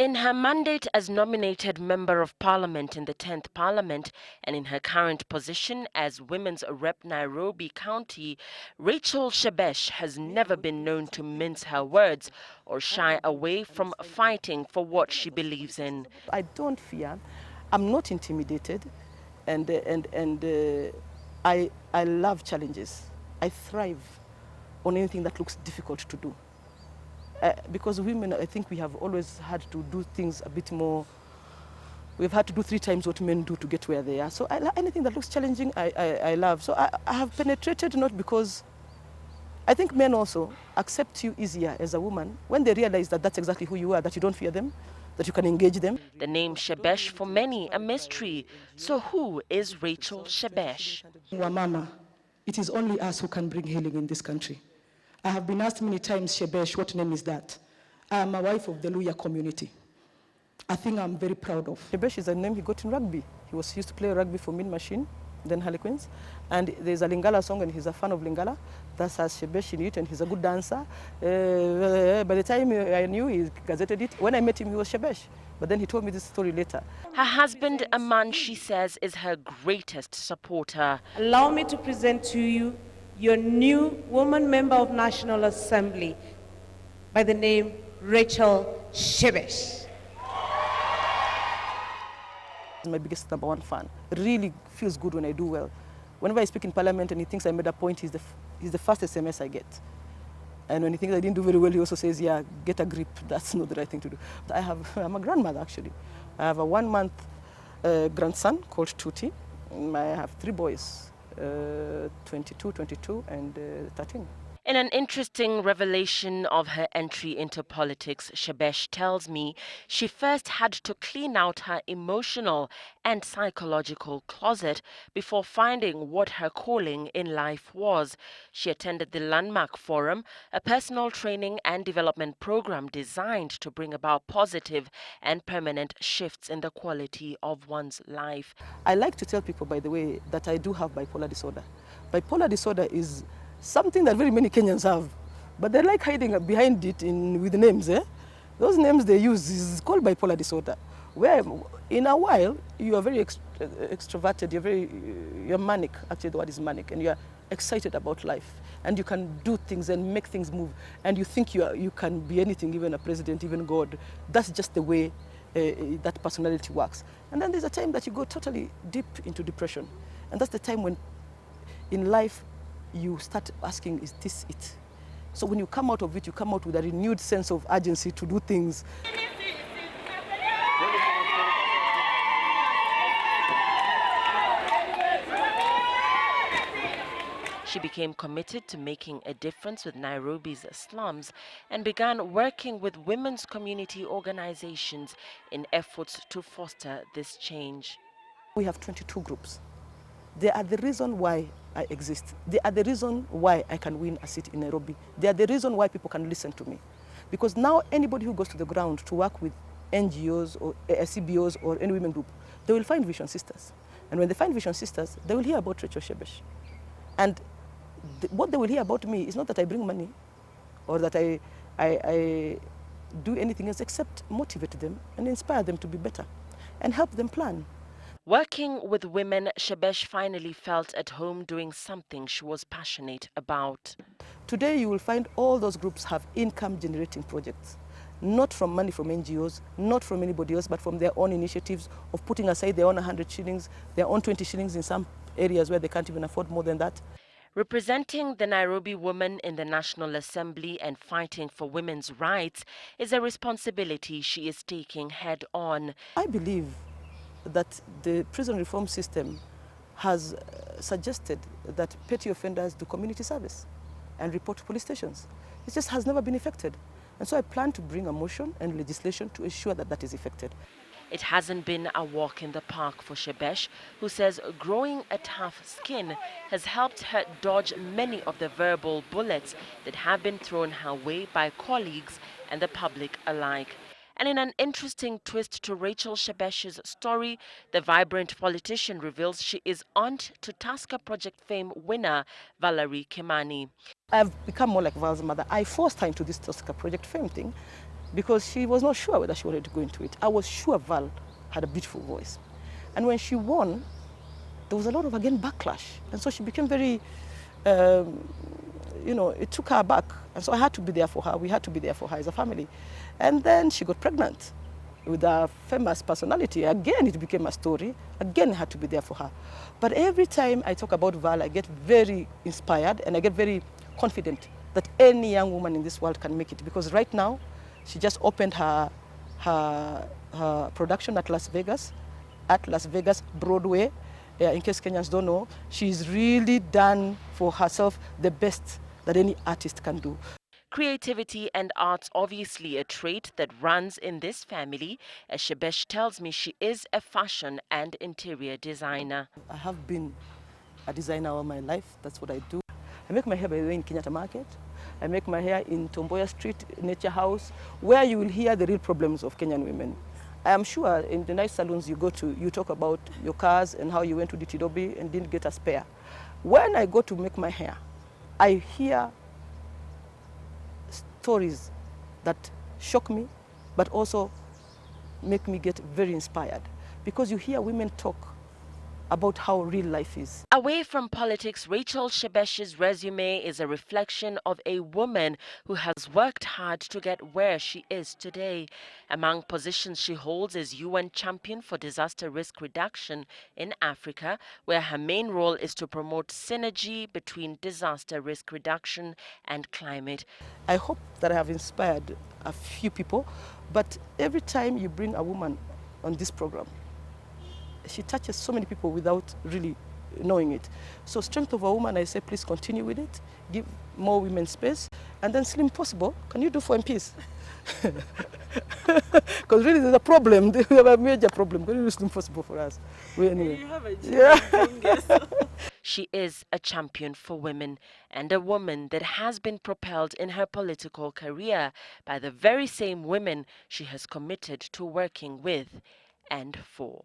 In her mandate as nominated Member of Parliament in the 10th Parliament and in her current position as Women's Rep Nairobi County, Rachel Shebesh has never been known to mince her words or shy away from fighting for what she believes in. I don't fear, I'm not intimidated, and I love challenges. I thrive on anything that looks difficult to do. Because women, I think we have always had to do things a bit more. We've had to do 3 times what men do to get where they are. So anything that looks challenging, I love. So I have penetrated not because I think men also accept you easier as a woman when they realize that that's exactly who you are, that you don't fear them, that you can engage them. The name Shebesh for many a mystery. So who is Rachel Shebesh? Wamama, it is only us who can bring healing in this country. I have been asked many times, Shebesh, what name is that? I am a wife of the Luya community. A thing I'm very proud of. Shebesh is a name he got in rugby. He used to play rugby for Mean Machine, then Harlequins. And there's a Lingala song, and he's a fan of Lingala. That has Shebesh in it, and he's a good dancer. By the time I knew he gazetted it, when I met him, he was Shebesh. But then he told me this story later. Her husband, a man she says is her greatest supporter. Allow me to present to you your new woman member of National Assembly by the name Rachel Shebesh. My biggest #1 fan. It really feels good when I do well. Whenever I speak in Parliament and he thinks I made a point, he's the first SMS I get. And when he thinks I didn't do very well, he also says, yeah, get a grip. That's not the right thing to do. I'm a grandmother, actually. I have a 1-month grandson called Tuti. I have 3 boys, 22, 22, and 13. In an interesting revelation of her entry into politics, Shebesh tells me she first had to clean out her emotional and psychological closet before finding what her calling in life was. She attended the Landmark Forum, a personal training and development program designed to bring about positive and permanent shifts in the quality of one's life. I like to tell people, by the way, that I do have bipolar disorder. Bipolar disorder is something that very many Kenyans have, but they like hiding behind it with names. Those names they use is called bipolar disorder, where in a while you are very extroverted, you're manic, actually the word is manic, and you're excited about life, and you can do things and make things move, and you think you can be anything, even a president, even God. That's just the way that personality works. And then there's a time that you go totally deep into depression, and that's the time when in life you start asking, is this it? So when you come out of it, you come out with a renewed sense of urgency to do things. She became committed to making a difference with Nairobi's slums and began working with women's community organizations in efforts to foster this change. We have 22 groups. They are the reason why I exist. They are the reason why I can win a seat in Nairobi. They are the reason why people can listen to me. Because now anybody who goes to the ground to work with NGOs or CBOs or any women group, they will find Vision Sisters. And when they find Vision Sisters, they will hear about Rachel Shebesh. And what they will hear about me is not that I bring money or that I do anything else except motivate them and inspire them to be better and help them plan. Working with women, Shebesh finally felt at home doing something she was passionate about. Today you will find all those groups have income-generating projects, not from money from NGOs, not from anybody else, but from their own initiatives of putting aside their own 100 shillings, their own 20 shillings in some areas where they can't even afford more than that. Representing the Nairobi women in the National Assembly and fighting for women's rights is a responsibility she is taking head on. I believe that the prison reform system has suggested that petty offenders do community service and report to police stations. It just has never been effected. And so I plan to bring a motion and legislation to ensure that that is effected. It hasn't been a walk in the park for Shebesh, who says growing a tough skin has helped her dodge many of the verbal bullets that have been thrown her way by colleagues and the public alike. And in an interesting twist to Rachel Shebesh's story, the vibrant politician reveals she is aunt to Tusker Project Fame winner Valerie Kimani. I've become more like Val's mother. I forced her into this Tusker Project Fame thing. because she was not sure whether she wanted to go into it. I was sure Val had a beautiful voice. And when she won, there was a lot of, again, backlash. And so she became very, it took her back. And so I had to be there for her. We had to be there for her as a family. And then she got pregnant with a famous personality. Again, it became a story. Again, I had to be there for her. But every time I talk about Val, I get very inspired and I get very confident that any young woman in this world can make it. Because right now, she just opened her production at Las Vegas Broadway. In case Kenyans don't know, she's really done for herself the best that any artist can do. Creativity and art's obviously a trait that runs in this family, as Shebesh tells me she is a fashion and interior designer. I have been a designer all my life. That's what I do. I make my hair, by the way, in Kenyatta Market. I make my hair in Tomboya Street, Nature House, where you will hear the real problems of Kenyan women. I am sure in the nice salons you go to, you talk about your cars and how you went to the Tidobi and didn't get a spare. When I go to make my hair, I hear stories that shock me, but also make me get very inspired. Because you hear women talk about how real life is. Away from politics, Rachel Shebesh's resume is a reflection of a woman who has worked hard to get where she is today. Among positions she holds is UN Champion for Disaster Risk Reduction in Africa, where her main role is to promote synergy between disaster risk reduction and climate. I hope that I have inspired a few people, but every time you bring a woman on this program, she touches so many people without really knowing it. So Strength of a Woman, I say, please continue with it, give more women space, and then Slim Possible, can you do for MPs? Because really there's a problem, we have a major problem. Can you do Slim Possible for us? Anyway. You have a Yeah. She is a champion for women and a woman that has been propelled in her political career by the very same women she has committed to working with and for.